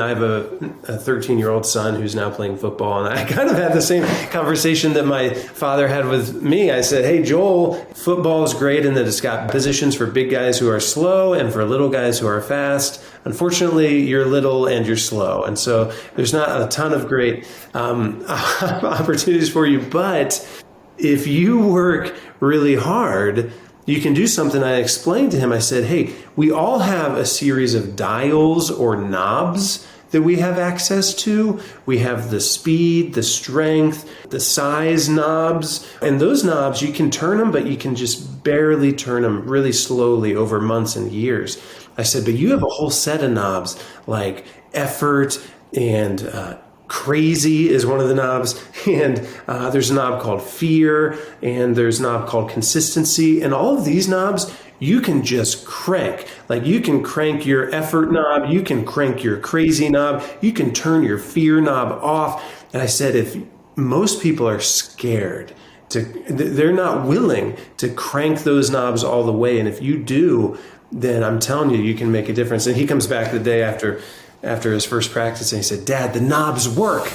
I have a 13-year-old son who's now playing football, and I kind of had the same conversation that my father had with me. I said, hey, Joel, football is great in that it's got positions for big guys who are slow and for little guys who are fast. Unfortunately, you're little and you're slow, and so there's not a ton of great opportunities for you. But if you work really hard, you can do something. I explained to him, I said, hey, we all have a series of dials or knobs that we have access to. We have the speed, the strength, the size knobs. And those knobs, you can turn them, but you can just barely turn them really slowly over months and years. I said, but you have a whole set of knobs like effort and crazy is one of the knobs, and there's a knob called fear, and there's a knob called consistency, and all of these knobs you can just crank. Like you can crank your effort knob, you can crank your crazy knob, you can turn your fear knob off. And I said, if most people are scared they're not willing to crank those knobs all the way, and if you do, then I'm telling you, you can make a difference. And he comes back the day after his first practice, and he said, Dad, the knobs work.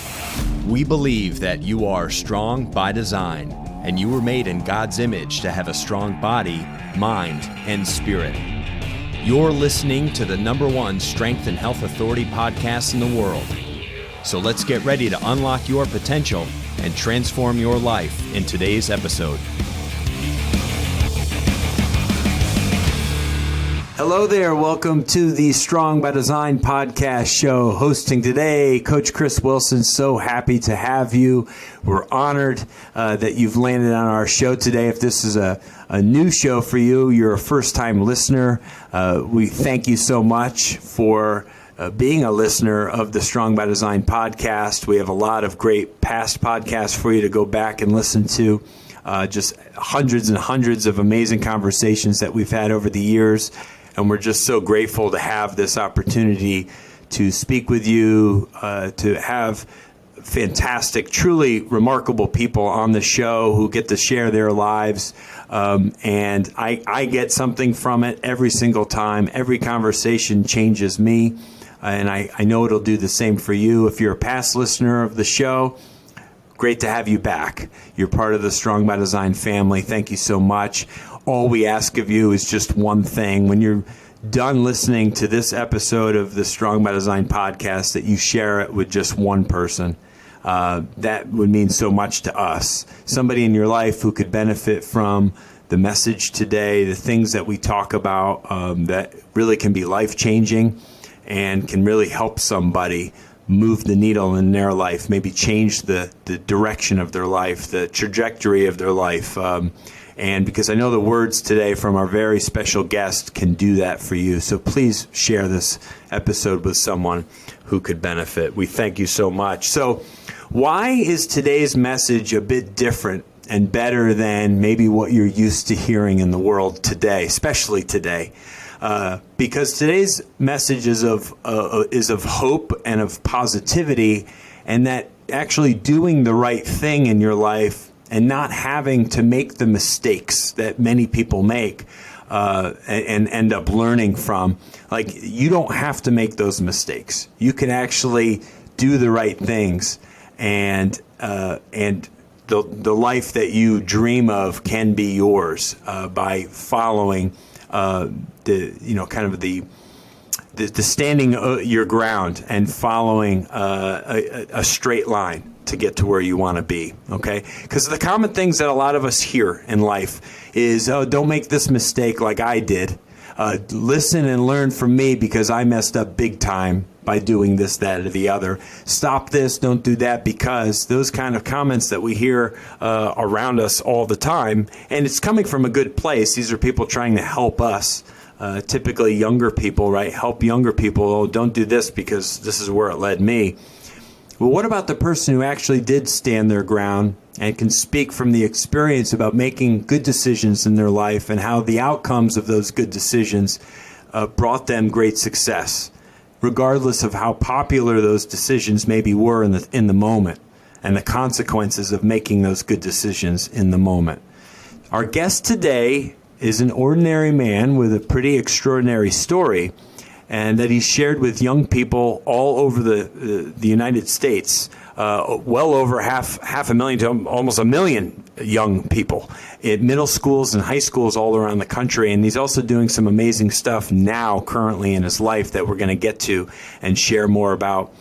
We believe that you are strong by design, and you were made in God's image to have a strong body, mind, and spirit. You're listening to the #1 Strength and Health Authority podcast in the world. So let's get ready to unlock your potential and transform your life in today's episode. Hello there. Welcome to the Strong by Design podcast show. Hosting today, Coach Chris Wilson. So happy to have you. We're honored that you've landed on our show today. If this is a new show for you, you're a first-time listener, we thank you so much for being a listener of the Strong by Design podcast. We have a lot of great past podcasts for you to go back and listen to. Just hundreds and hundreds of amazing conversations that we've had over the years. And we're just so grateful to have this opportunity to speak with you, to have fantastic, truly remarkable people on the show who get to share their lives. And I get something from it every single time. Every conversation changes me. And I know it'll do the same for you. If you're a past listener of the show, great to have you back. You're part of the Strong by Design family. Thank you so much. All we ask of you is just one thing. When you're done listening to this episode of the Strong by Design podcast, that you share it with just one person. That would mean so much to us. Somebody in your life who could benefit from the message today, the things that we talk about that really can be life-changing and can really help somebody move the needle in their life, maybe change the direction of their life, the trajectory of their life. And because I know the words today from our very special guest can do that for you. So please share this episode with someone who could benefit. We thank you so much. So why is today's message a bit different and better than maybe what you're used to hearing in the world today, especially today? Because today's message is of hope and of positivity, and that actually doing the right thing in your life and not having to make the mistakes that many people make and end up learning from. Like, you don't have to make those mistakes. You can actually do the right things, and the life that you dream of can be yours by following the standing your ground and following a straight line to get to where you want to be, okay? Because the common things that a lot of us hear in life is, oh, don't make this mistake like I did. Listen and learn from me because I messed up big time by doing this, that, or the other. Stop this, don't do that, because those kind of comments that we hear around us all the time, and it's coming from a good place. These are people trying to help us. Typically younger people, right? Help younger people. Oh, don't do this because this is where it led me. Well, what about the person who actually did stand their ground and can speak from the experience about making good decisions in their life and how the outcomes of those good decisions brought them great success, regardless of how popular those decisions maybe were in the moment and the consequences of making those good decisions in the moment? Our guest today is an ordinary man with a pretty extraordinary story. and that he's shared with young people all over the United States, well over half a million to almost 1 million young people in middle schools and high schools all around the country. And he's also doing some amazing stuff now, currently in his life, that we're going to get to and share more about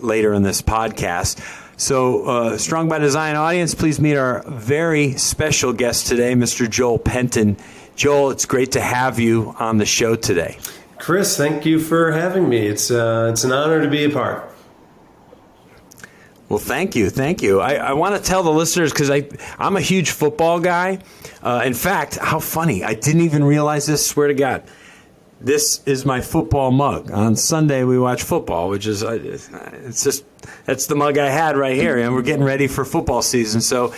later in this podcast. So, Strong by Design audience, please meet our very special guest today, Mr. Joel Penton. Joel, it's great to have you on the show today. Chris, thank you for having me. It's an honor to be a part. Well, thank you. I want to tell the listeners, because I'm a huge football guy. In fact, how funny, I didn't even realize this, swear to God. This is my football mug. On Sunday, we watch football, which is, that's the mug I had right here. And we're getting ready for football season. So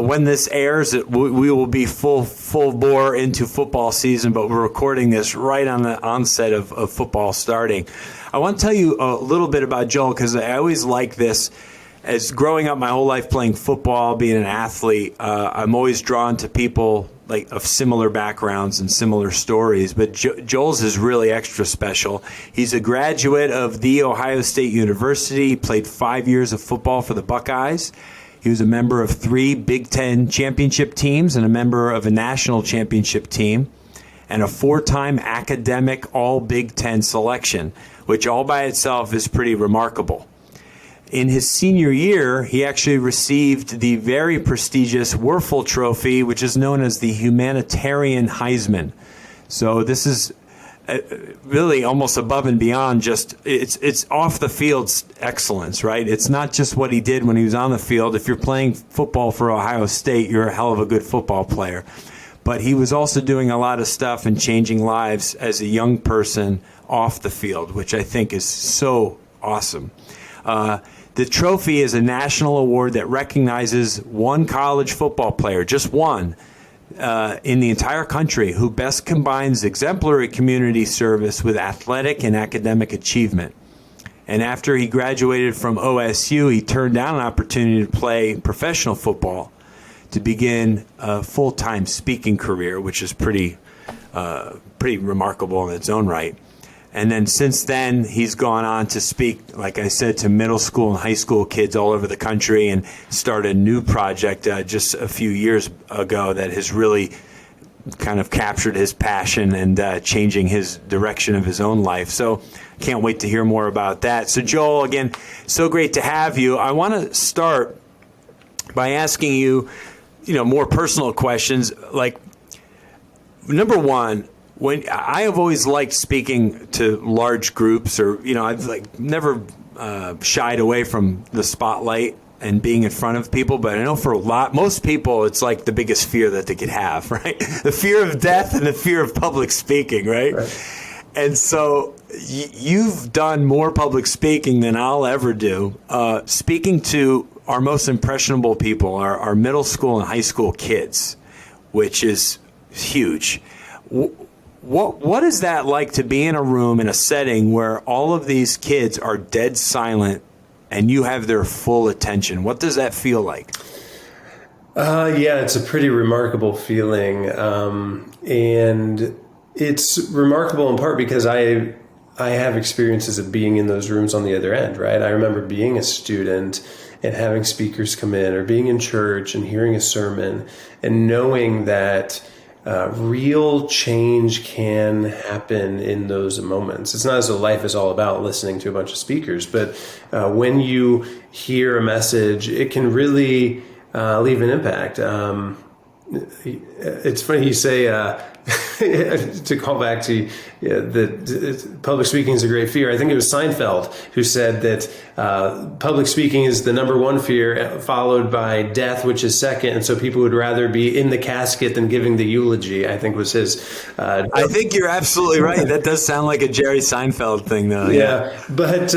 when this airs, we will be full bore into football season, but we're recording this right on the onset of football starting. I want to tell you a little bit about Joel, because I always like this. As growing up my whole life playing football, being an athlete, I'm always drawn to people like of similar backgrounds and similar stories. But Joel's is really extra special. He's a graduate of The Ohio State University. He played 5 years of football for the Buckeyes. He was a member of 3 Big Ten championship teams and a member of a national championship team, and a 4-time academic All Big Ten selection, which all by itself is pretty remarkable. In his senior year, he actually received the very prestigious Werfel Trophy, which is known as the Humanitarian Heisman. So this is really almost above and beyond just, it's off the field excellence, right? It's not just what he did when he was on the field. If you're playing football for Ohio State, you're a hell of a good football player. But he was also doing a lot of stuff and changing lives as a young person off the field, which I think is so awesome. The trophy is a national award that recognizes one college football player, just one, in the entire country, who best combines exemplary community service with athletic and academic achievement. And after he graduated from OSU, he turned down an opportunity to play professional football to begin a full-time speaking career, which is pretty remarkable in its own right. And then since then, he's gone on to speak, like I said, to middle school and high school kids all over the country, and started a new project just a few years ago that has really kind of captured his passion and changing his direction of his own life. So can't wait to hear more about that. So Joel, again, so great to have you. I want to start by asking you, more personal questions. Like, number one, when I have always liked speaking to large groups, or I've never shied away from the spotlight and being in front of people. But I know for most people, it's like the biggest fear that they could have, right? The fear of death and the fear of public speaking, right? And so you've done more public speaking than I'll ever do, speaking to our most impressionable people, our middle school and high school kids, which is huge. What is that like to be in a room, in a setting where all of these kids are dead silent and you have their full attention? What does that feel like? Yeah, it's a pretty remarkable feeling. And it's remarkable in part because I have experiences of being in those rooms on the other end, right? I remember being a student and having speakers come in, or being in church and hearing a sermon and knowing that real change can happen in those moments. It's not as though life is all about listening to a bunch of speakers, but when you hear a message, it can really leave an impact. It's funny you say, to call back to that public speaking is a great fear. I think it was Seinfeld who said that public speaking is the number one fear, followed by death, which is second. And so people would rather be in the casket than giving the eulogy, I think was his. I think you're absolutely right. That does sound like a Jerry Seinfeld thing, though. Yeah. But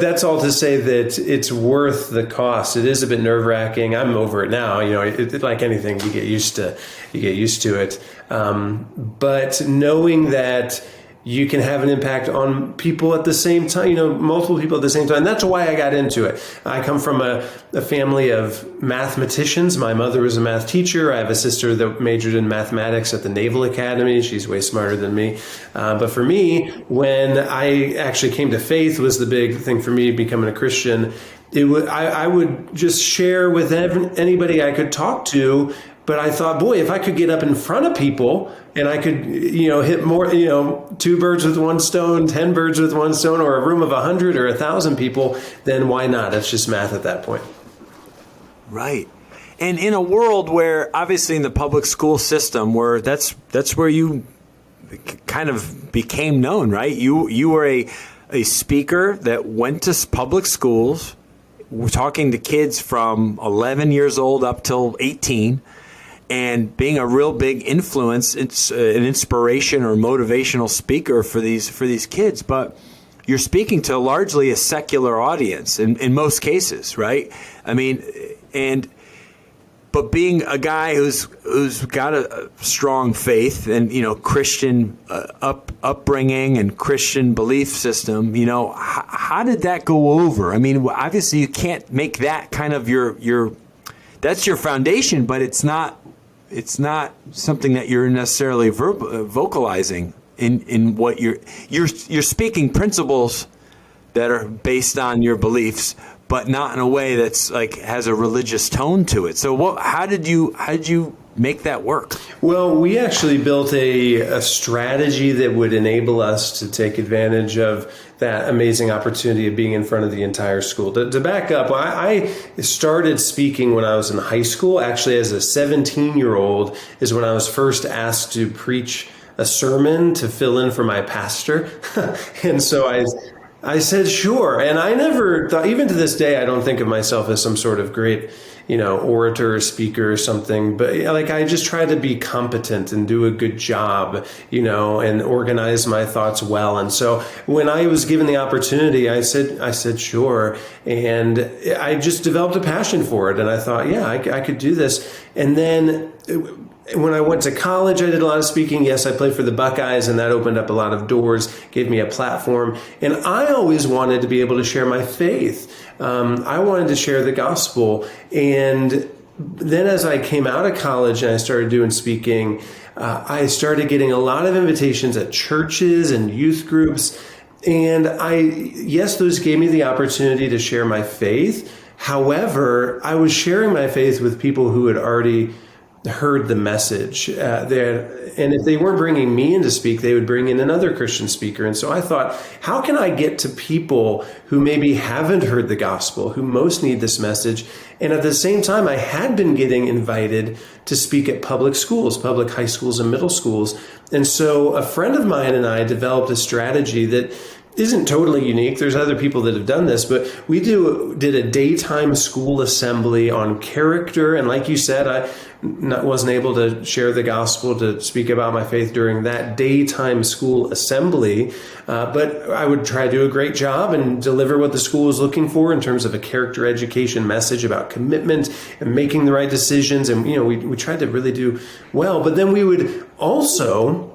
that's all to say that it's worth the cost. It is a bit nerve-wracking. I'm over it now. Like anything, you get used to it. But knowing that you can have an impact on people at the same time, multiple people at the same time. And that's why I got into it. I come from a family of mathematicians. My mother was a math teacher. I have a sister that majored in mathematics at the Naval Academy. She's way smarter than me. But for me, when I actually came to faith was the big thing for me, becoming a Christian. I would just share with anybody I could talk to. But I thought, boy, if I could get up in front of people and I could, hit more, 2 birds with one stone, 10 birds with one stone, or a room of 100 or 1,000 people, then why not? It's just math at that point. Right. And in a world where, obviously in the public school system, where that's where you kind of became known, right? You were a speaker that went to public schools. We're talking to kids from 11 years old up till 18. And being a real big influence, it's an inspiration or motivational speaker for these kids. But you're speaking to largely a secular audience in most cases, right? I mean, but being a guy who's got a strong faith and Christian upbringing and Christian belief system, how did that go over? I mean, obviously you can't make that kind of your that's your foundation, but it's not something that you're necessarily vocalizing in what you're speaking principles that are based on your beliefs, but not in a way that's like has a religious tone to it. So how did you make that work? Well, we actually built a strategy that would enable us to take advantage of that amazing opportunity of being in front of the entire school. To back up, I started speaking when I was in high school. Actually, as a 17-year-old is when I was first asked to preach a sermon to fill in for my pastor. And so I said, sure. And I never thought, even to this day, I don't think of myself as some sort of great orator or speaker or something, but I just try to be competent and do a good job, and organize my thoughts well. And so when I was given the opportunity, I said, sure. And I just developed a passion for it. And I thought, yeah, I could do this. And then when I went to college, I did a lot of speaking. Yes, I played for the Buckeyes, and that opened up a lot of doors, gave me a platform. And I always wanted to be able to share my faith. I wanted to share the gospel. And then as I came out of college and I started doing speaking, I started getting a lot of invitations at churches and youth groups. And yes, those gave me the opportunity to share my faith. However, I was sharing my faith with people who had already heard the message and if they weren't bringing me in to speak, they would bring in another Christian speaker. And so I thought, how can I get to people who maybe haven't heard the gospel, who most need this message? And at the same time, I had been getting invited to speak at public schools, public high schools and middle schools. And so a friend of mine and I developed a strategy that isn't totally unique. There's other people that have done this, but we did a daytime school assembly on character. And like you said, I wasn't able to share the gospel, to speak about my faith during that daytime school assembly. But I would try to do a great job and deliver what the school was looking for in terms of a character education message about commitment and making the right decisions. And, we tried to really do well. But then we would also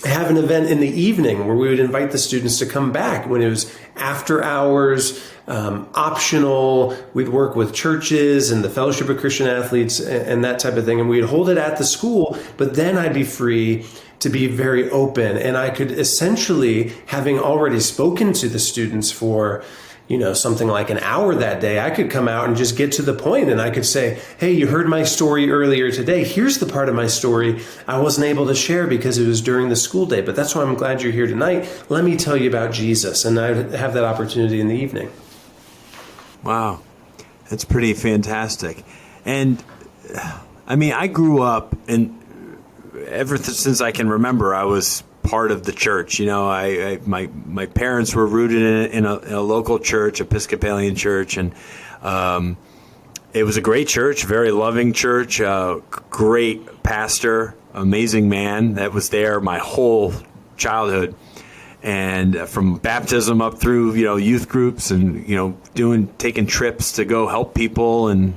have an event in the evening where we would invite the students to come back when it was after hours, optional. We'd work with churches and the Fellowship of Christian Athletes and that type of thing. And we'd hold it at the school, but then I'd be free to be very open. And I could essentially, having already spoken to the students for something like an hour that day, I could come out and just get to the point, and I could say, hey, you heard my story earlier today. Here's the part of my story I wasn't able to share because it was during the school day, but that's why I'm glad you're here tonight. Let me tell you about Jesus. And I would have that opportunity in the evening. Wow. That's pretty fantastic. And I grew up, and ever since I can remember, I was part of the church. My parents were rooted in a local church, Episcopalian church, and it was a great church, very loving church, great pastor, amazing man that was there my whole childhood, and from baptism up through youth groups and taking trips to go help people and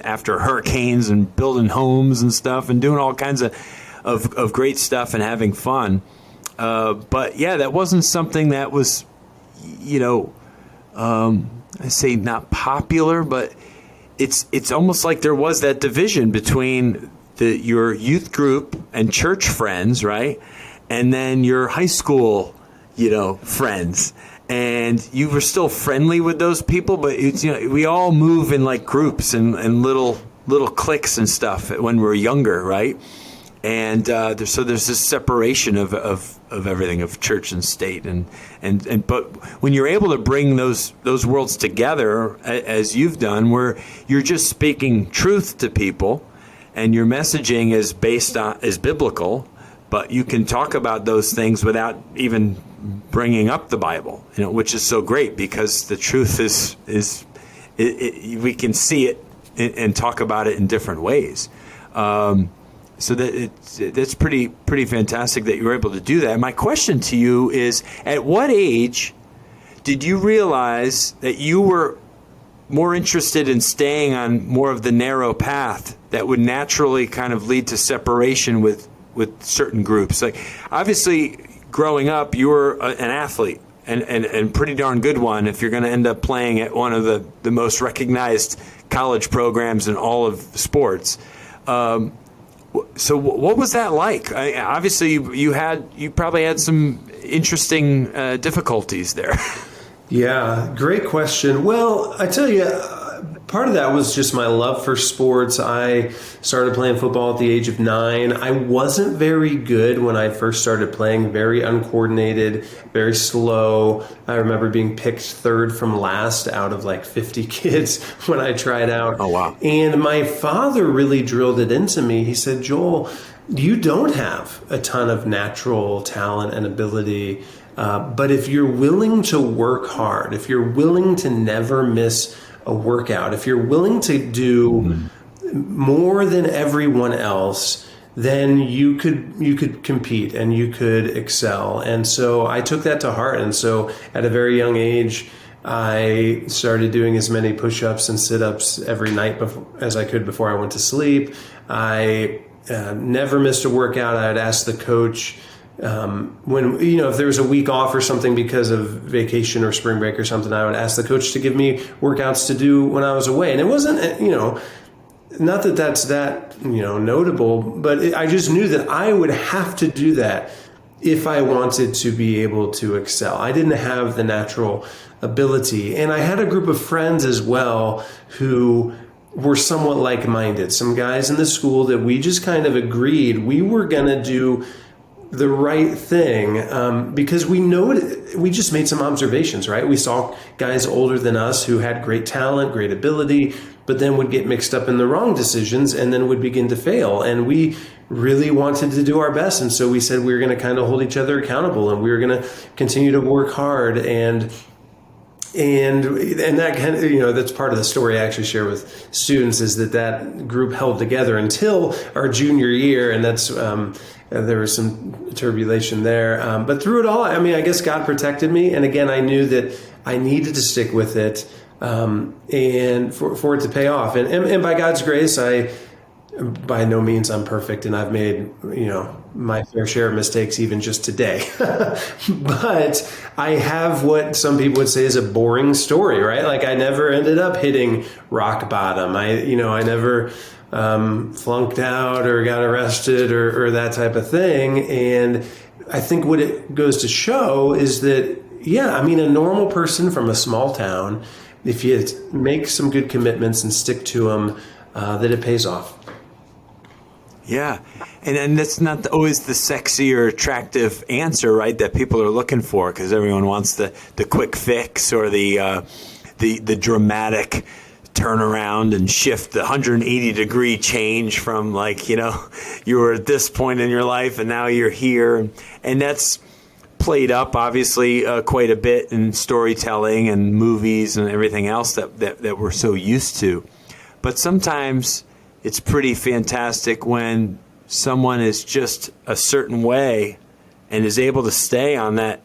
after hurricanes and building homes and stuff and doing all kinds of great stuff and having fun. But yeah, that wasn't something that was, I say not popular, but it's almost like there was that division between your youth group and church friends, right? And then your high school, friends. And you were still friendly with those people, but we all move in like groups and little cliques and stuff when we're younger, right? And there's this separation of everything, of church and state, and but when you're able to bring those worlds together, as you've done, where you're just speaking truth to people, and your messaging is biblical, but you can talk about those things without even bringing up the Bible, which is so great, because the truth is we can see it and talk about it in different ways. So that's pretty fantastic that you were able to do that. My question to you is, at what age did you realize that you were more interested in staying on more of the narrow path that would naturally kind of lead to separation with certain groups? Like, obviously, growing up, you were an athlete, and pretty darn good one if you're going to end up playing at one of the most recognized college programs in all of sports. So what was that like? Obviously, you probably had some interesting difficulties there. Yeah, great question. Well, I tell you, part of that was just my love for sports. I started playing football at the age of 9. I wasn't very good when I first started playing, very uncoordinated, very slow. I remember being picked third from last out of like 50 kids when I tried out. Oh, wow. And my father really drilled it into me. He said, Joel, you don't have a ton of natural talent and ability, but if you're willing to work hard, if you're willing to never miss a workout, if you're willing to do more than everyone else, then you could compete and you could excel. And so I took that to heart. And so at a very young age, I started doing as many push-ups and sit-ups every night as I could before I went to sleep. I never missed a workout. I'd ask the coach, when, if there was a week off or something because of vacation or spring break or something, I would ask the coach to give me workouts to do when I was away. And it wasn't, not that that's that, notable, but I just knew that I would have to do that if I wanted to be able to excel. I didn't have the natural ability. And I had a group of friends as well who were somewhat like-minded, some guys in the school that we just kind of agreed we were going to do the right thing, because we just made some observations, right? We saw guys older than us who had great talent, great ability, but then would get mixed up in the wrong decisions and then would begin to fail. And we really wanted to do our best. And so we said we were going to kind of hold each other accountable, and we were going to continue to work hard. And that kind of, that's part of the story I actually share with students, is that group held together until our junior year. And that's, there was some turbulation there. But through it all, I guess God protected me. And again, I knew that I needed to stick with it, and for it to pay off. And by God's grace, by no means I'm perfect, and I've made, my fair share of mistakes even just today. But I have what some people would say is a boring story, right? Like, I never ended up hitting rock bottom. I never flunked out or got arrested or that type of thing. And I think what it goes to show is that, a normal person from a small town, if you make some good commitments and stick to them, that it pays off. Yeah. And that's not always the sexy or attractive answer, right, that people are looking for, because everyone wants the quick fix or the dramatic turnaround and shift, the 180-degree change from, you were at this point in your life and now you're here. And that's played up, obviously, quite a bit in storytelling and movies and everything else that we're so used to. But sometimes it's pretty fantastic when someone is just a certain way and is able to stay on that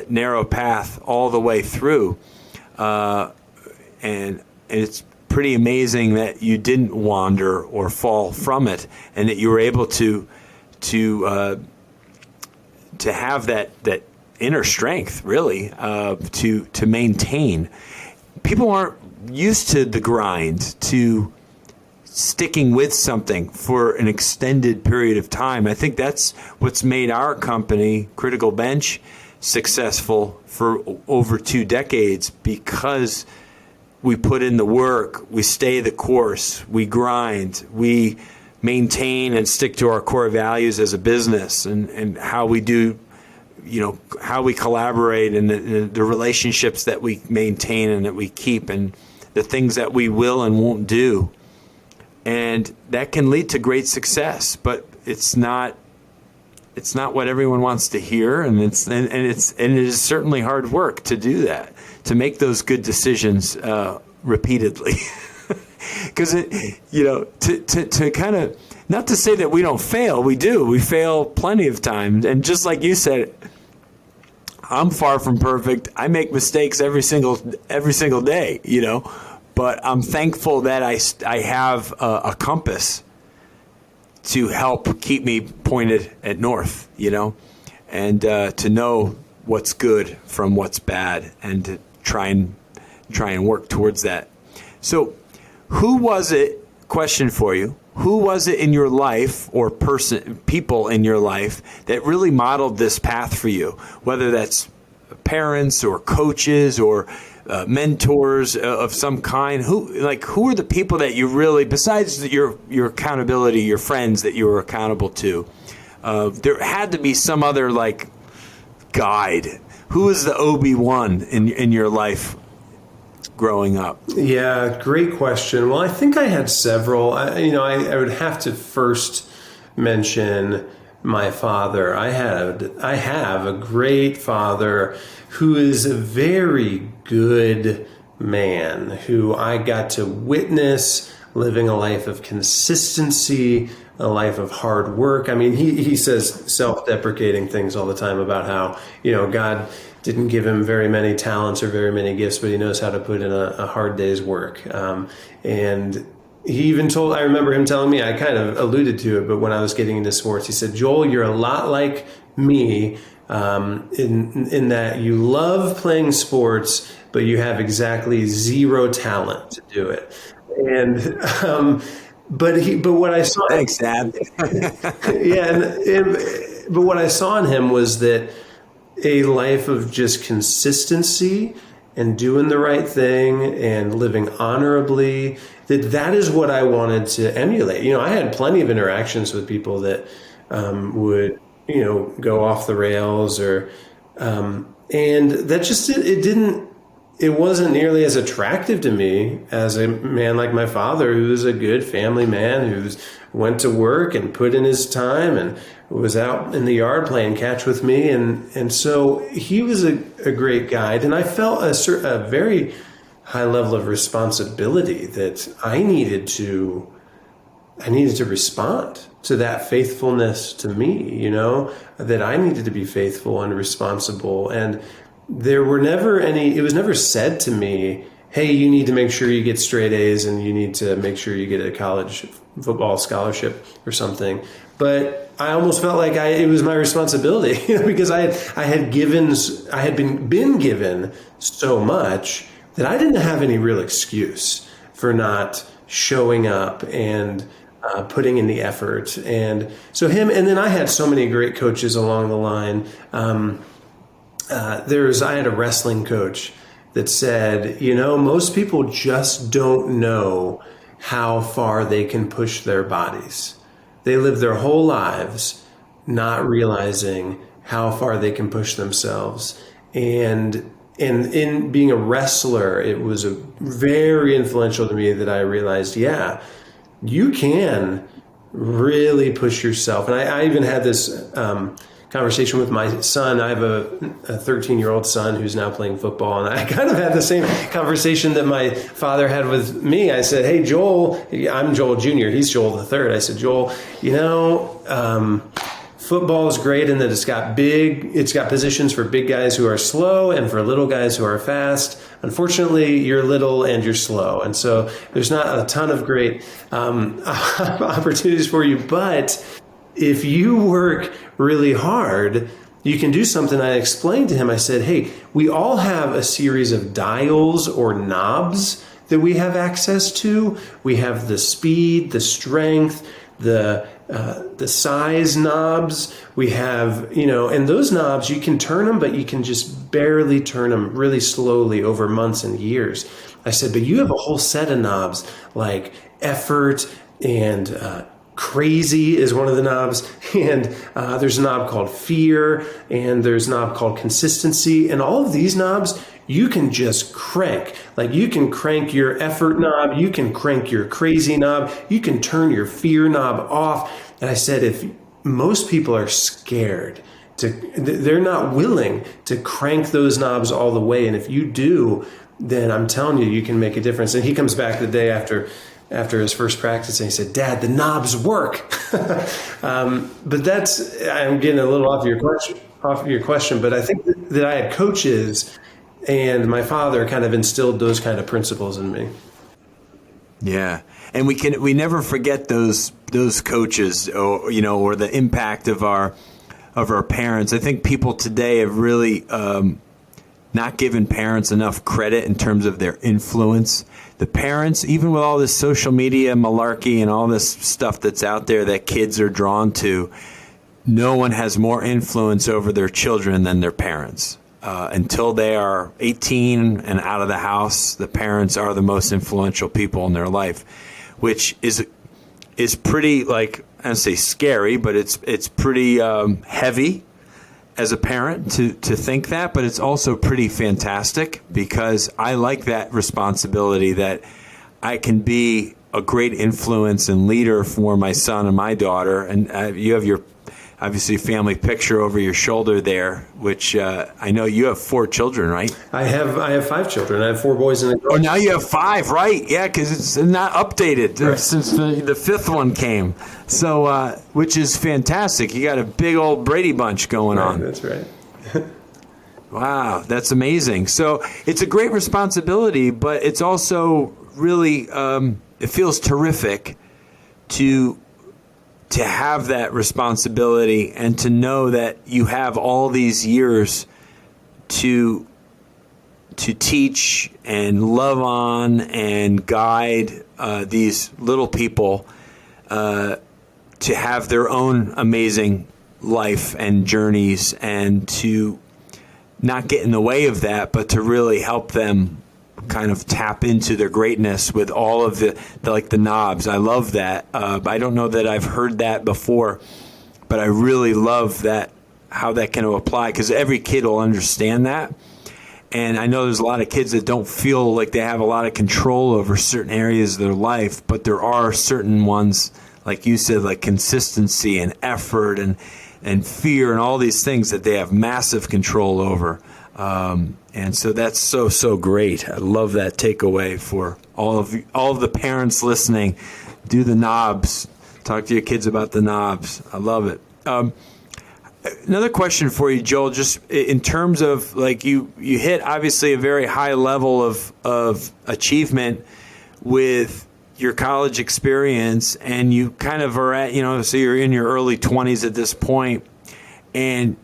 narrow path all the way through. And it's pretty amazing that you didn't wander or fall from it, and that you were able to have that inner strength, really, to maintain. People aren't used to the grind, to sticking with something for an extended period of time. I think that's what's made our company, Critical Bench, successful for over 2 decades, because we put in the work, we stay the course, we grind, we maintain and stick to our core values as a business, and how we do, how we collaborate, and the relationships that we maintain and that we keep, and the things that we will and won't do. And that can lead to great success, but it's not what everyone wants to hear, and it is certainly hard work to do that, to make those good decisions repeatedly. Because to kind of, not to say that we don't fail, we do. We fail plenty of times, and just like you said, I'm far from perfect. I make mistakes every single day, but I'm thankful that I have a compass to help keep me pointed at north, and to know what's good from what's bad, and to try and work towards that. So, who was it? Question for you: who was it in your life, or people in your life, that really modeled this path for you? Whether that's parents or coaches or mentors of some kind. Who are the people that you really, besides your accountability, your friends that you were accountable to? There had to be some other guide. Who was the Obi-Wan in your life growing up? Yeah, great question. Well, I think I had several. I would have to first mention my father. I have a great father who is a very good man, who I got to witness living a life of consistency, a life of hard work. I mean, he says self-deprecating things all the time about how, God didn't give him very many talents or very many gifts, but he knows how to put in a hard day's work. And he even I remember him telling me, I kind of alluded to it, but when I was getting into sports, he said, Joel, you're a lot like me, in that you love playing sports, but you have exactly zero talent to do it. And, but what I saw, thanks, Dad. but what I saw in him was that a life of just consistency and doing the right thing and living honorably, that is what I wanted to emulate. I had plenty of interactions with people that would, go off the rails, or and that just it wasn't nearly as attractive to me as a man like my father, who was a good family man, who went to work and put in his time and was out in the yard playing catch with me. And so he was a great guide. And I felt a very high level of responsibility that I needed to respond to that faithfulness to me, that I needed to be faithful and responsible. And there were never it was never said to me, hey, you need to make sure you get straight A's and you need to make sure you get a college football scholarship or something. But I almost felt like it was my responsibility, because I had been given so much that I didn't have any real excuse for not showing up and putting in the effort. And so him, and then I had so many great coaches along the line. I had a wrestling coach that said, most people just don't know how far they can push their bodies. They live their whole lives not realizing how far they can push themselves. And in being a wrestler, it was very influential to me that I realized, you can really push yourself. And I even had this conversation with my son. I have a 13-year-old son who's now playing football, and I kind of had the same conversation that my father had with me. I said, hey, Joel, I'm Joel Jr., he's Joel the third. I said, Joel, football is great in that it's got positions for big guys who are slow and for little guys who are fast. Unfortunately, you're little and you're slow. And so there's not a ton of great opportunities for you. But if you work really hard, you can do something. I explained to him, I said, hey, we all have a series of dials or knobs that we have access to. We have the speed, the strength, the size knobs. We have, and those knobs, you can turn them, but you can just barely turn them really slowly over months and years. I said, but you have a whole set of knobs like effort and crazy is one of the knobs. And there's a knob called fear, and there's a knob called consistency. And all of these knobs, you can just crank. Like you can crank your effort knob, you can crank your crazy knob, you can turn your fear knob off. And I said, if most people are scared they're not willing to crank those knobs all the way. And if you do, then I'm telling you, you can make a difference. And he comes back the day after his first practice and he said, Dad, the knobs work. But I'm getting a little off your question, but I think that I had coaches and my father kind of instilled those kind of principles in me. Yeah. And we never forget those coaches or the impact of our parents. I think people today have really not given parents enough credit in terms of their influence. The parents, even with all this social media malarkey and all this stuff that's out there that kids are drawn to, no one has more influence over their children than their parents. Until they are 18 and out of the house, the parents are the most influential people in their life, which is pretty, like, I don't say scary, but it's pretty heavy as a parent to think that, but it's also pretty fantastic because I like that responsibility that I can be a great influence and leader for my son and my daughter. And you have your obviously family picture over your shoulder there, which I know you have 4 children, right? I have 5 children. I have 4 boys and a girl. Oh, now you have 5, right? Yeah, because it's not updated right. Since the 5th one came. So, which is fantastic. You got a big old Brady Bunch going on. That's right. Wow, that's amazing. So it's a great responsibility, but it's also really, it feels terrific to have that responsibility and to know that you have all these years to teach and love on and guide these little people to have their own amazing life and journeys, and to not get in the way of that, but to really help them kind of tap into their greatness with all of the knobs. I love that. I don't know that I've heard that before, but I really love that, how that can apply, because every kid will understand that. And I know there's a lot of kids that don't feel like they have a lot of control over certain areas of their life, but there are certain ones, like you said, like consistency and effort and fear and all these things that they have massive control over. And so that's so great. I love that takeaway for all of the parents listening. Do the knobs. Talk to your kids about the knobs. I love it. Another question for you, Joel, just in terms of, like, you hit obviously a very high level of achievement with your college experience, and you kind of are at, so you're in your early 20s at this point, and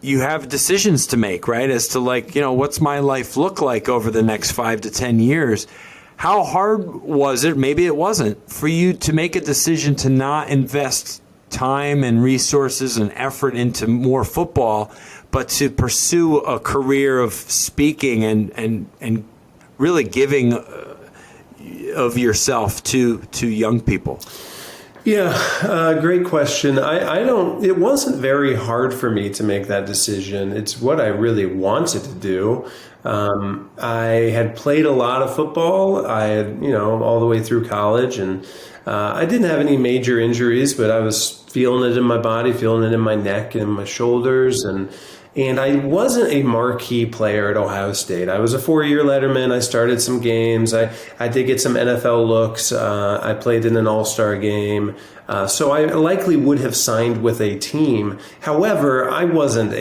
you have decisions to make, right? As to, like, what's my life look like over the next 5 to 10 years? How hard was it, maybe it wasn't, for you to make a decision to not invest time and resources and effort into more football, but to pursue a career of speaking and really giving of yourself to young people? Yeah, great question. It wasn't very hard for me to make that decision. It's what I really wanted to do. I had played a lot of football. I had, all the way through college, and I didn't have any major injuries, but I was feeling it in my body, feeling it in my neck and in my shoulders. And I wasn't a marquee player at Ohio State. I was a 4-year letterman. I started some games. I did get some NFL looks. I played in an all-star game. So I likely would have signed with a team. However, I wasn't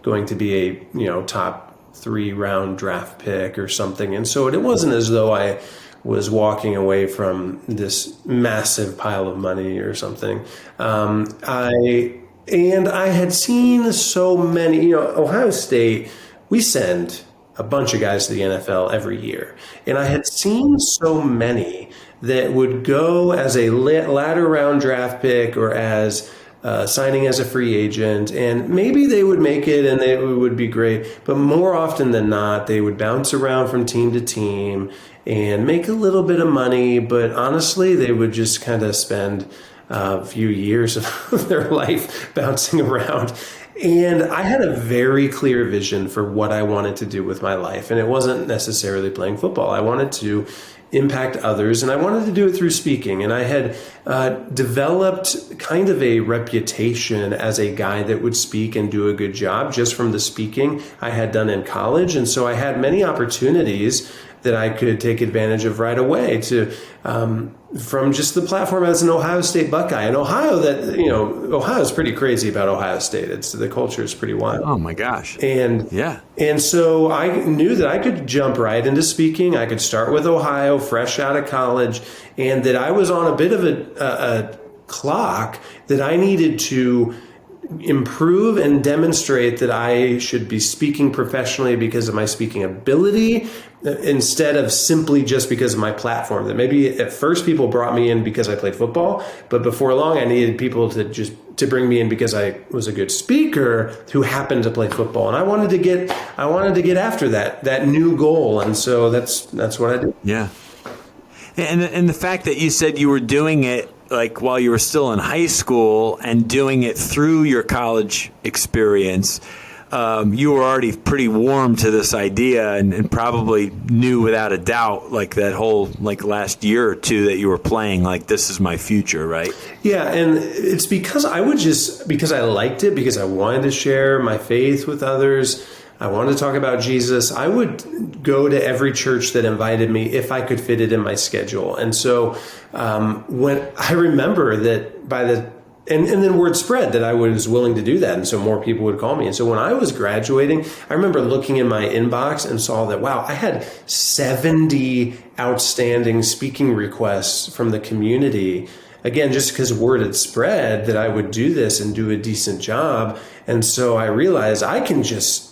going to be a top 3-round draft pick or something. And so it wasn't as though I was walking away from this massive pile of money or something. And I had seen so many, Ohio State, we send a bunch of guys to the NFL every year. And I had seen so many that would go as a latter round draft pick or as signing as a free agent, and maybe they would make it and it would be great. But more often than not, they would bounce around from team to team and make a little bit of money. But honestly, they would just kind of spend a few years of their life bouncing around. And I had a very clear vision for what I wanted to do with my life. And it wasn't necessarily playing football. I wanted to impact others, and I wanted to do it through speaking. And I had developed kind of a reputation as a guy that would speak and do a good job just from the speaking I had done in college. And so I had many opportunities that I could take advantage of right away to from just the platform as an Ohio State Buckeye. And Ohio, Ohio's pretty crazy about Ohio State. The culture is pretty wild. Oh my gosh. And so I knew that I could jump right into speaking. I could start with Ohio, fresh out of college, and that I was on a bit of a clock that I needed to improve and demonstrate that I should be speaking professionally because of my speaking ability instead of simply just because of my platform. That maybe at first people brought me in because I played football, but before long I needed people to bring me in because I was a good speaker who happened to play football. And I wanted to get after that new goal. And so that's what I did. Yeah. And the fact that you said you were doing it like while you were still in high school and doing it through your college experience, you were already pretty warm to this idea and probably knew without a doubt, like that whole last year or two that you were playing, like this is my future, right? Yeah, and it's because I liked it, because I wanted to share my faith with others. I wanted to talk about Jesus. I would go to every church that invited me if I could fit it in my schedule. And so when I remember that and then word spread that I was willing to do that. And so more people would call me. And so when I was graduating, I remember looking in my inbox and saw that, wow, I had 70 outstanding speaking requests from the community. Again, just because word had spread that I would do this and do a decent job. And so I realized I can just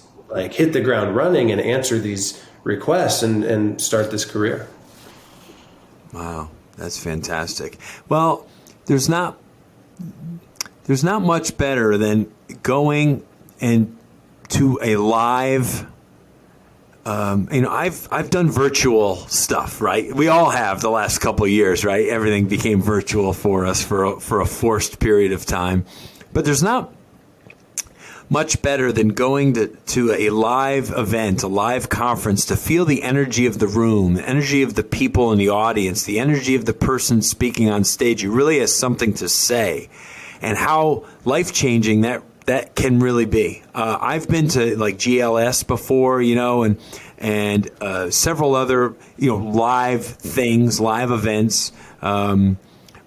hit the ground running and answer these requests and start this career. Wow, that's fantastic. Well, there's not much better than going to a live. I've done virtual stuff, right? We all have the last couple of years, right? Everything became virtual for us for a forced period of time, but there's not much better than going to a live event, a live conference, to feel the energy of the room, the energy of the people in the audience, the energy of the person speaking on stage. Who really has something to say, and how life-changing that can really be. I've been to GLS before, and several other live things, live events.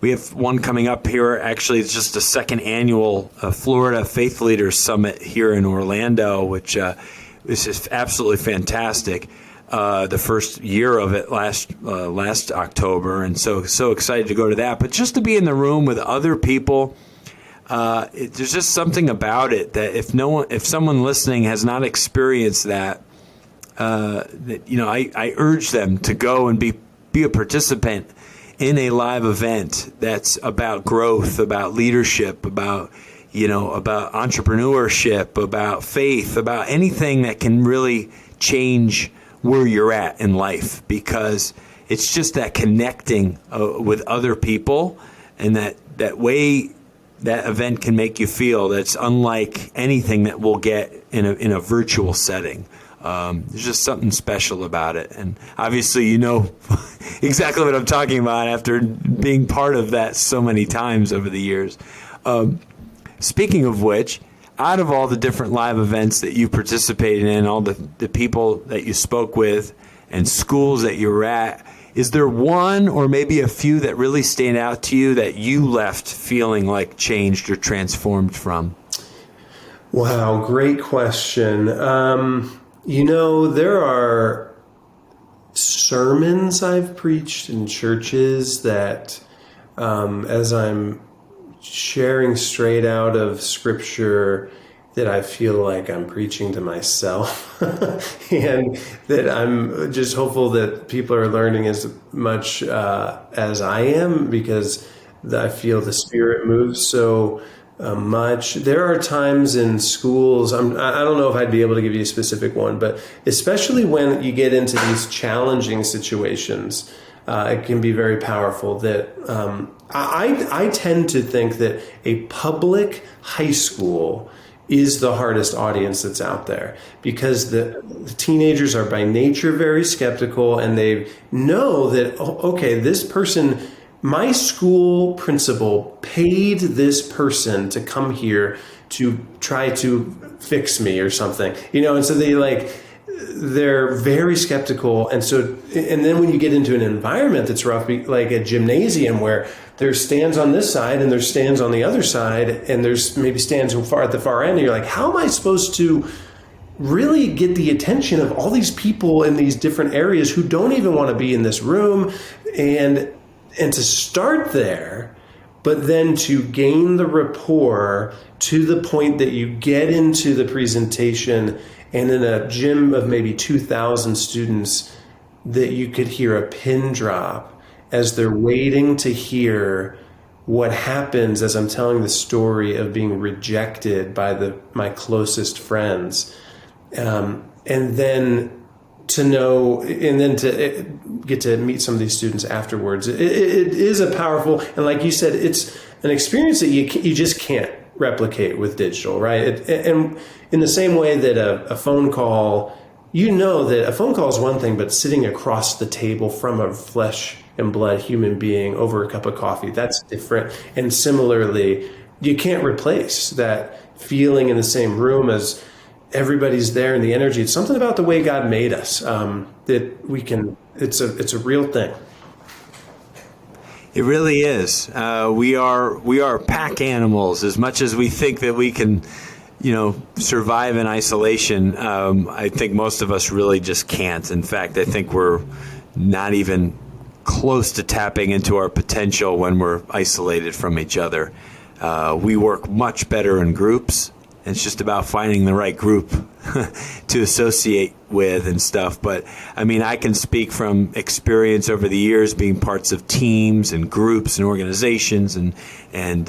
We have one coming up here. Actually, it's just the second annual Florida Faith Leaders Summit here in Orlando, which is just absolutely fantastic. The first year of it last October, and so excited to go to that. But just to be in the room with other people, there's just something about it that if someone listening has not experienced that, I urge them to go and be a participant in a live event that's about growth, about leadership, about entrepreneurship, about faith, about anything that can really change where you're at in life, because it's just that connecting with other people, and that way that event can make you feel that's unlike anything that we'll get in a virtual setting. There's just something special about it. And obviously, exactly what I'm talking about after being part of that so many times over the years. Speaking of which, out of all the different live events that you participated in, all the people that you spoke with and schools that you were at, is there one or maybe a few that really stand out to you that you left feeling like changed or transformed from? Wow, great question. There are sermons I've preached in churches that, as I'm sharing straight out of Scripture that I feel like I'm preaching to myself and that I'm just hopeful that people are learning as much as I am, because I feel the Spirit moves so much. There are times in schools, I don't know if I'd be able to give you a specific one, but especially when you get into these challenging situations, it can be very powerful that I tend to think that a public high school is the hardest audience that's out there, because the teenagers are by nature very skeptical, and they know that, okay, this person, my school principal paid this person to come here to try to fix me or something, and so they're very skeptical. And then when you get into an environment that's rough, like a gymnasium where there's stands on this side and there's stands on the other side, and there's maybe stands at the far end, and you're like, how am I supposed to really get the attention of all these people in these different areas who don't even want to be in this room? And to start there, but then to gain the rapport to the point that you get into the presentation, and in a gym of maybe 2,000 students, that you could hear a pin drop as they're waiting to hear what happens as I'm telling the story of being rejected by my closest friends. And then to know, and then to get to meet some of these students afterwards. It is a powerful, and like you said, it's an experience that you just can't replicate with digital, right? And in the same way that a phone call, that a phone call is one thing, but sitting across the table from a flesh and blood human being over a cup of coffee, that's different. And similarly, you can't replace that feeling in the same room as everybody's there and the energy. It's something about the way God made us that we can. It's a real thing. It really is. We are pack animals. As much as we think that we can, survive in isolation, I think most of us really just can't. In fact, I think we're not even close to tapping into our potential when we're isolated from each other. We work much better in groups. It's just about finding the right group to associate with and stuff. But I mean, I can speak from experience over the years, being parts of teams and groups and organizations, and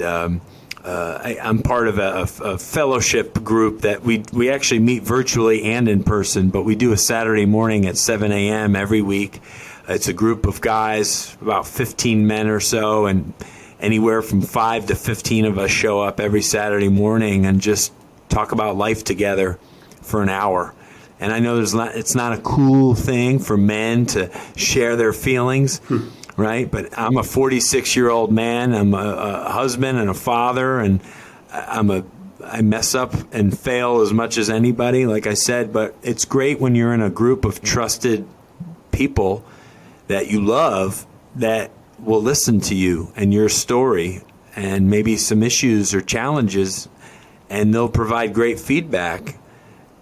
I'm part of a fellowship group that we actually meet virtually and in person, but we do a Saturday morning at 7 a.m. every week. It's a group of guys, about 15 men or so, and anywhere from 5 to 15 of us show up every Saturday morning and just talk about life together for an hour. And I know it's not a cool thing for men to share their feelings, right? But I'm a 46-year-old man. I'm a husband and a father, and I mess up and fail as much as anybody, like I said. But it's great when you're in a group of trusted people that you love, that will listen to you and your story and maybe some issues or challenges, and they'll provide great feedback,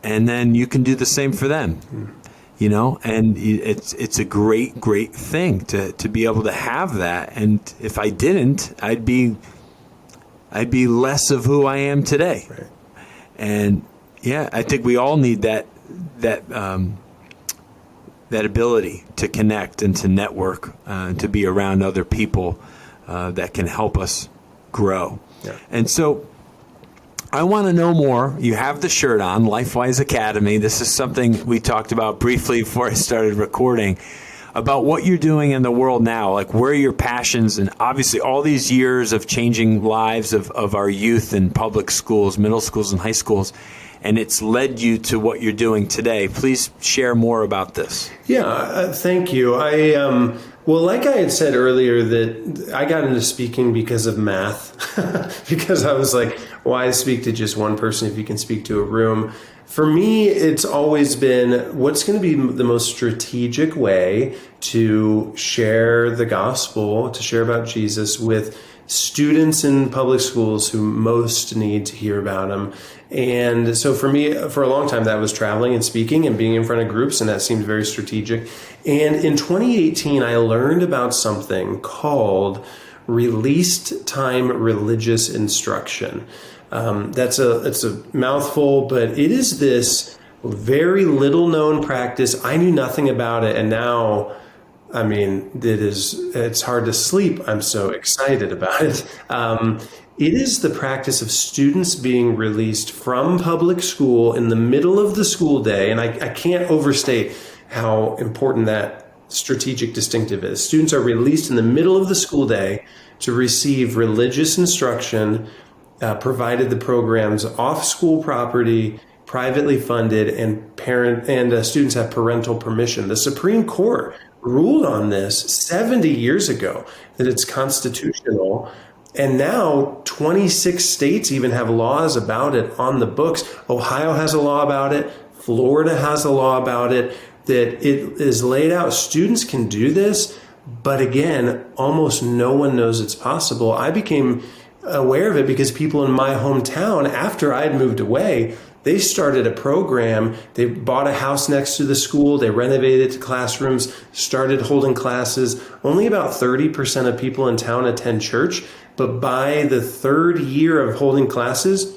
and then you can do the same for them. And it's a great thing to be able to have that. And if I didn't, I'd be less of who I am today. Right. And yeah, I think we all need that ability to connect and to network, to be around other people that can help us grow. Yeah. And so I want to know more. You have the shirt on, Lifewise Academy. This is something we talked about briefly before I started recording, about what you're doing in the world now, like where are your passions, and obviously all these years of changing lives of our youth in public schools, middle schools, and high schools, and it's led you to what you're doing today. Please share more about this. Yeah, thank you. Well, like I had said earlier, that I got into speaking because of math, because I was like, why speak to just one person if you can speak to a room? For me, it's always been, what's going to be the most strategic way to share the gospel, to share about Jesus with students in public schools who most need to hear about him. And so for me, for a long time, that was traveling and speaking and being in front of groups, and that seemed very strategic. And in 2018, I learned about something called released time religious instruction. It's a mouthful, but it is this very little known practice. I knew nothing about it, and now, I mean, it's hard to sleep. I'm so excited about it. It is the practice of students being released from public school in the middle of the school day, and I can't overstate how important that strategic distinctive is. Students are released in the middle of the school day to receive religious instruction, provided the program's off school property, privately funded, and students have parental permission. The Supreme Court ruled on this 70 years ago that it's constitutional. And now 26 states even have laws about it on the books. Ohio has a law about it. Florida has a law about it, that it is laid out. Students can do this, but again, almost no one knows it's possible. I became aware of it because people in my hometown, after I had moved away, they started a program. They bought a house next to the school. They renovated it to classrooms, started holding classes. Only about 30% of people in town attend church. But by the third year of holding classes,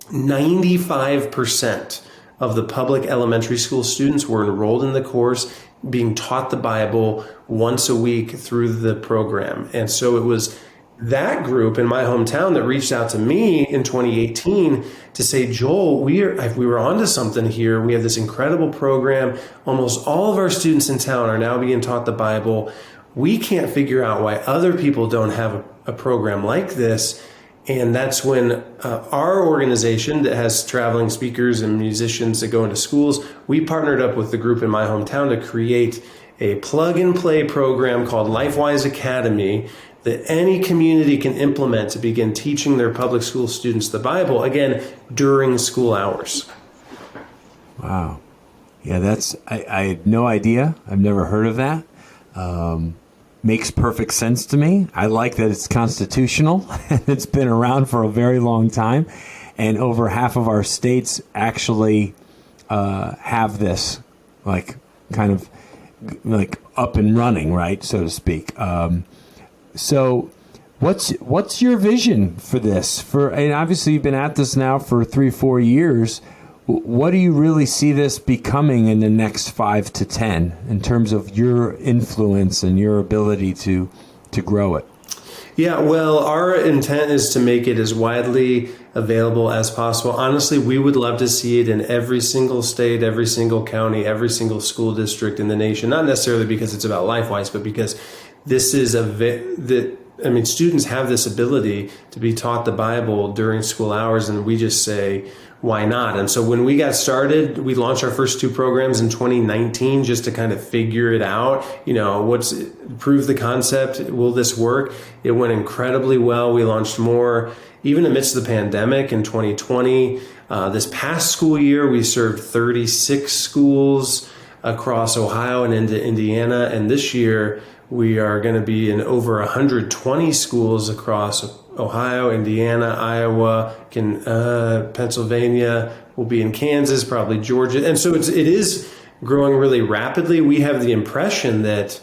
95% of the public elementary school students were enrolled in the course, being taught the Bible once a week through the program. And so it was that group in my hometown that reached out to me in 2018 to say, Joel, we were onto something here. We have this incredible program. Almost all of our students in town are now being taught the Bible. We can't figure out why other people don't have a program like this. And that's when our organization that has traveling speakers and musicians that go into schools, we partnered up with the group in my hometown to create a plug-and-play program called Lifewise Academy that any community can implement to begin teaching their public school students the Bible, again, during school hours. Wow. Yeah, I had no idea. I've never heard of that. Makes perfect sense to me. I like that it's constitutional and it's been around for a very long time. And over half of our states actually have this kind of up and running, right, so to speak. So what's your vision for this? And obviously you've been at this now for 3-4 years. What do you really see this becoming in the next 5 to 10 in terms of your influence and your ability to grow it? Yeah, well, our intent is to make it as widely available as possible. Honestly, we would love to see it in every single state, every single county, every single school district in the nation. Not necessarily because it's about Lifewise, but because this is students have this ability to be taught the Bible during school hours, and we just say, why not? And so when we got started, we launched our first 2 programs in 2019 just to kind of figure it out. Prove the concept. Will this work? It went incredibly well. We launched more, even amidst the pandemic in 2020. This past school year, we served 36 schools across Ohio and into Indiana. And this year, we are going to be in over 120 schools across Ohio, Indiana, Iowa, Pennsylvania. We'll be in Kansas, probably Georgia. And so it is growing really rapidly. We have the impression that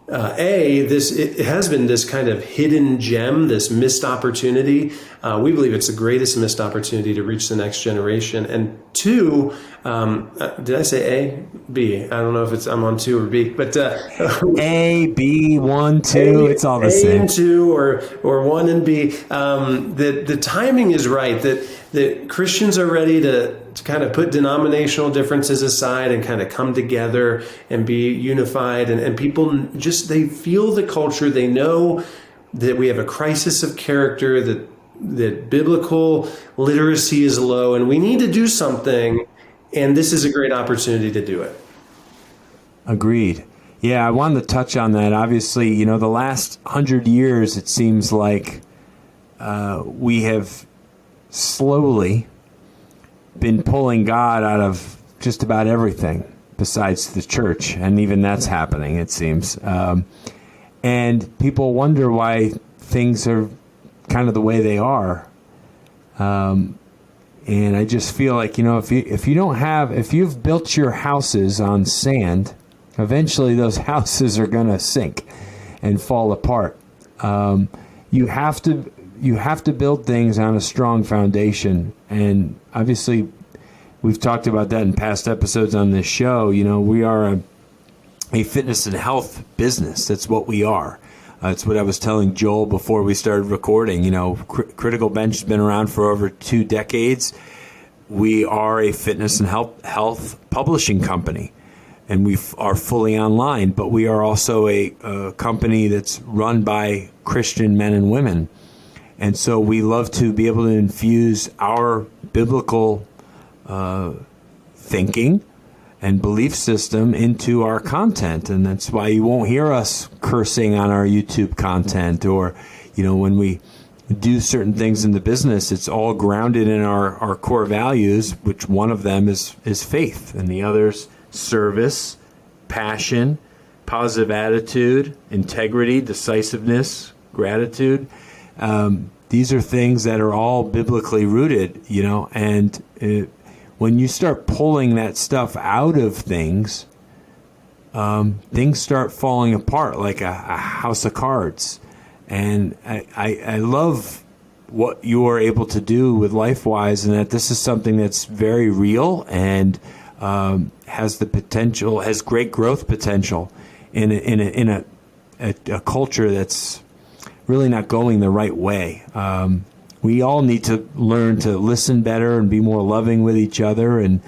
it has been this kind of hidden gem, this missed opportunity. We believe it's the greatest missed opportunity to reach the next generation. And 2, did I say A? B? I don't know if I'm on 2 or B, but A, B, 1, 2, it's all the same. A and 2 or 1 and B. The timing is right. That Christians are ready to kind of put denominational differences aside and kind of come together and be unified. And people they feel the culture. They know that we have a crisis of character, that biblical literacy is low, and we need to do something. And this is a great opportunity to do it. Agreed. Yeah, I wanted to touch on that. Obviously, the last 100 years, it seems like we have slowly been pulling God out of just about everything besides the church. And even that's happening, it seems. And people wonder why things are kind of the way they are. And I just feel like, if you've built your houses on sand, eventually those houses are going to sink and fall apart. You have to build things on a strong foundation, and obviously, we've talked about that in past episodes on this show. We are a fitness and health business. That's what we are. It's what I was telling Joel before we started recording. Critical Bench has been around for over 2 decades. We are a fitness and health publishing company, and we are fully online, but we are also a company that's run by Christian men and women. And so we love to be able to infuse our biblical thinking and belief system into our content. And that's why you won't hear us cursing on our YouTube content, or, when we do certain things in the business, it's all grounded in our core values, which one of them is faith, and the other's service, passion, positive attitude, integrity, decisiveness, gratitude. These are things that are all biblically rooted, and when you start pulling that stuff out of things, things start falling apart like a house of cards. And I love what you are able to do with Lifewise, and that this is something that's very real and has the potential, has great growth potential in a culture that's really not going the right way. We all need to learn to listen better and be more loving with each other, and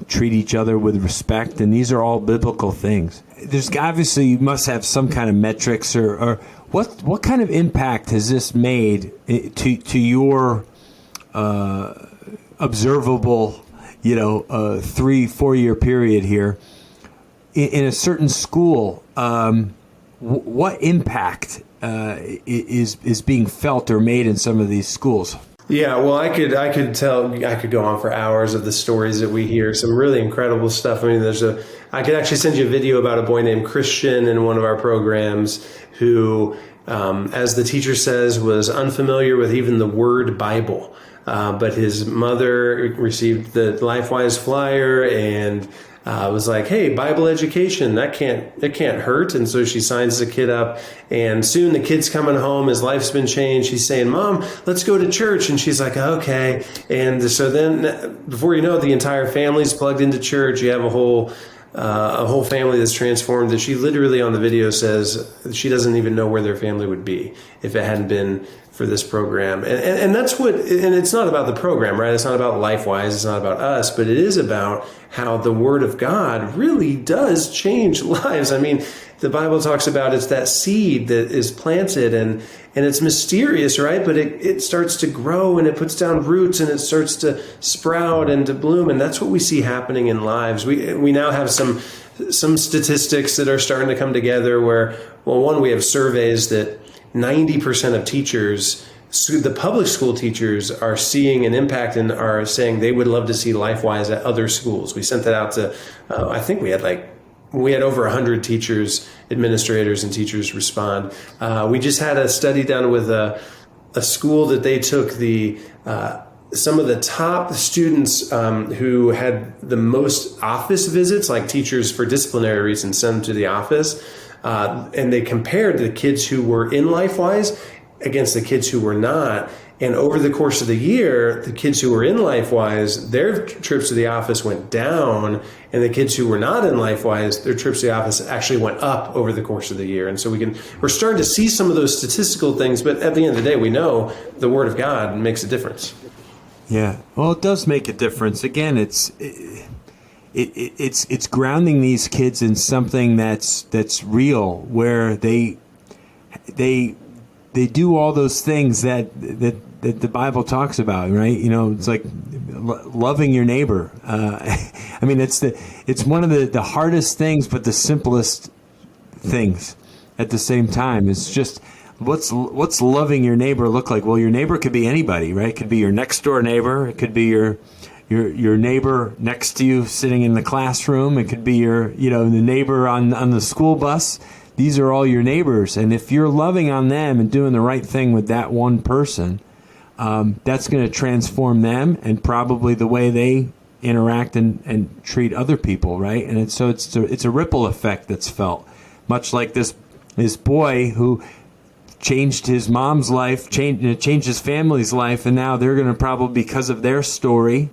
treat each other with respect. And these are all biblical things. There's obviously, you must have some kind of metrics, or what kind of impact has this made to your observable, 3-4 year period here in a certain school? What impact is being felt or made in some of these schools? Yeah, well, I could go on for hours of the stories that we hear. Some really incredible stuff. I mean, I could actually send you a video about a boy named Christian in one of our programs who, as the teacher says, was unfamiliar with even the word Bible. But his mother received the Lifewise flyer and was like, hey, Bible education, it can't hurt. And so she signs the kid up, and soon the kid's coming home. His life's been changed. He's saying, Mom, let's go to church. And she's like, okay. And so then before you know it, the entire family's plugged into church. You have a whole family that's transformed, that she literally on the video says she doesn't even know where their family would be if it hadn't been for this program. And that's what, and it's not about the program, right? It's not about Lifewise. It's not about us, but it is about how the Word of God really does change lives. I mean, the Bible talks about it's that seed that is planted, and it's mysterious, right? But it starts to grow, and it puts down roots, and it starts to sprout and to bloom. And that's what we see happening in lives. We now have some statistics that are starting to come together where, well, one, we have surveys that 90% of teachers, the public school teachers, are seeing an impact and are saying they would love to see Lifewise at other schools. We sent that out to, I think we had over 100 teachers, administrators, and teachers respond. We just had a study done with a school that they took some of the top students who had the most office visits, like teachers for disciplinary reasons sent them to the office. And they compared the kids who were in Lifewise against the kids who were not. And over the course of the year, the kids who were in Lifewise, their trips to the office went down. And the kids who were not in Lifewise, their trips to the office actually went up over the course of the year. And so we're starting to see some of those statistical things. But at the end of the day, we know the Word of God makes a difference. Yeah, well, it does make a difference. Again, it's grounding these kids in something that's real, where they do all those things that the Bible talks about, right? It's like loving your neighbor. I mean, it's one of the hardest things, but the simplest things at the same time. It's just, what's loving your neighbor look like? Well, your neighbor could be anybody, right? It could be your next door neighbor. It could be your neighbor next to you sitting in the classroom. It could be the neighbor on the school bus. These are all your neighbors. And if you're loving on them and doing the right thing with that one person, that's going to transform them and probably the way they interact and treat other people, right? And it's a ripple effect that's felt, much like this boy who changed his mom's life, changed his family's life, and now they're going to probably, because of their story,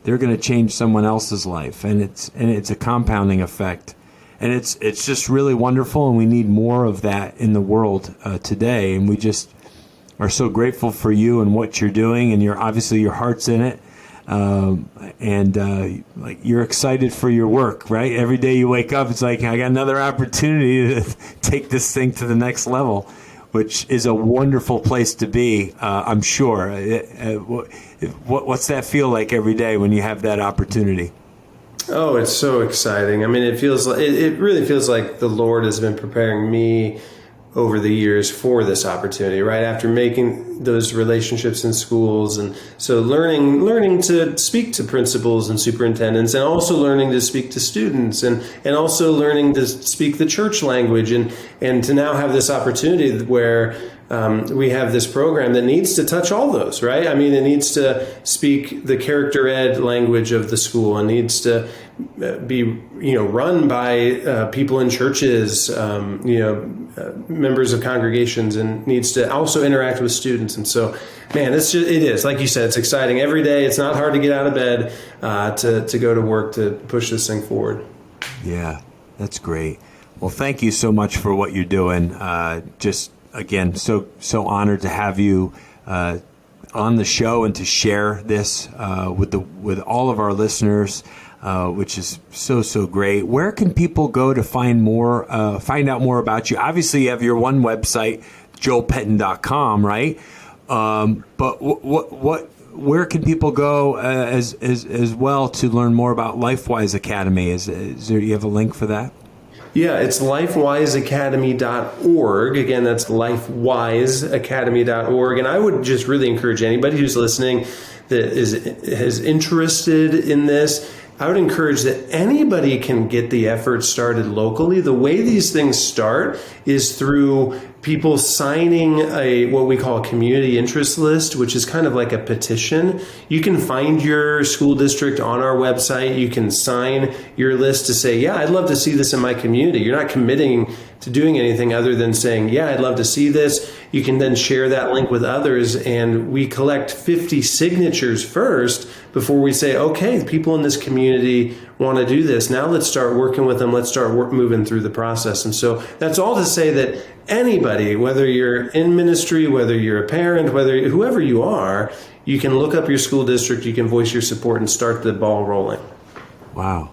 they're going to change someone else's life, and it's a compounding effect, and it's just really wonderful, and we need more of that in the world today, and we just are so grateful for you and what you're doing, and obviously your heart's in it, like you're excited for your work, right? Every day you wake up, it's like, I got another opportunity to take this thing to the next level, which is a wonderful place to be, I'm sure. What's that feel like every day when you have that opportunity? Oh, it's so exciting. I mean, it really feels like the Lord has been preparing me over the years for this opportunity, right? After making those relationships in schools, and so learning to speak to principals and superintendents, and also learning to speak to students, and also learning to speak the church language, and to now have this opportunity where we have this program that needs to touch all those, right? I mean, it needs to speak the character ed language of the school, and needs to be, run by people in churches, members of congregations, and needs to also interact with students. And so, man, it is, like you said, it's exciting every day. It's not hard to get out of bed to go to work to push this thing forward. Yeah, that's great. Well, thank you so much for what you're doing. Just again, so honored to have you on the show and to share this with all of our listeners, which is so great. Where can people go to find out more about you? Obviously, you have your one website, joelpenton.com, right? But where can people go as well to learn more about Lifewise Academy? Is there, you have a link for that? Yeah, it's lifewiseacademy.org. Again, that's lifewiseacademy.org. And I would just really encourage anybody who's listening that is interested in this, I would encourage that anybody can get the effort started locally. The way these things start is through people signing what we call a community interest list, which is kind of like a petition. You can find your school district on our website. You can sign your list to say, yeah, I'd love to see this in my community. You're not committing to doing anything other than saying, yeah, I'd love to see this. You can then share that link with others, and we collect 50 signatures first before we say, okay, people in this community want to do this. Now let's start working with them. Let's start moving through the process. And so that's all to say that anybody, whether you're in ministry, whether you're a parent, whoever you are, you can look up your school district, you can voice your support, and start the ball rolling. Wow.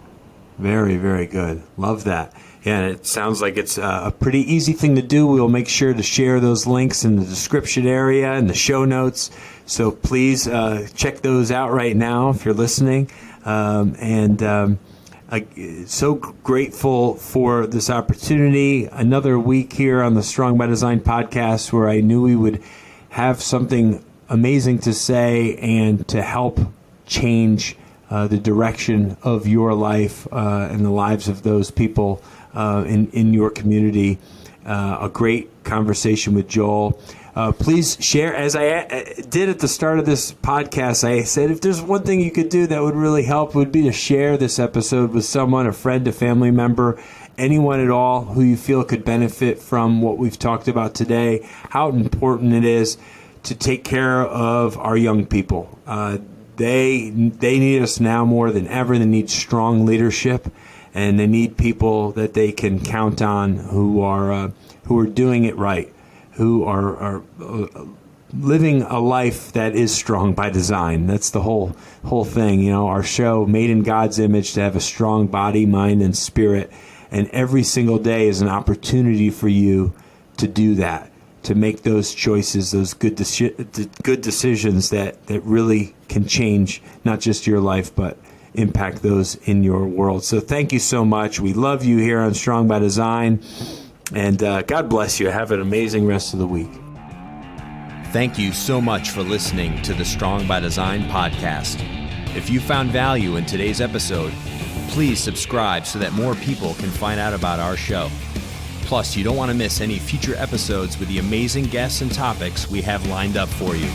Very, very good. Love that. Yeah, it sounds like it's a pretty easy thing to do. We'll make sure to share those links in the description area and the show notes. So please check those out right now if you're listening. So grateful for this opportunity. Another week here on the Strong by Design podcast, where I knew we would have something amazing to say and to help change the direction of your life and the lives of those people in your community. A great conversation with Joel. Please share, as I did at the start of this podcast, I said if there's one thing you could do that would really help, would be to share this episode with someone, a friend, a family member, anyone at all who you feel could benefit from what we've talked about today, how important it is to take care of our young people. They need us now more than ever. They need strong leadership, and they need people that they can count on who are doing it right, who are living a life that is strong by design. That's the whole thing. Our show, Made in God's Image, to have a strong body, mind, and spirit. And every single day is an opportunity for you to do that, to make those choices, those good decisions that really can change not just your life, but impact those in your world. So thank you so much. We love you here on Strong by Design. And God bless you. Have an amazing rest of the week. Thank you so much for listening to the Strong by Design podcast. If you found value in today's episode, please subscribe so that more people can find out about our show. Plus, you don't want to miss any future episodes with the amazing guests and topics we have lined up for you.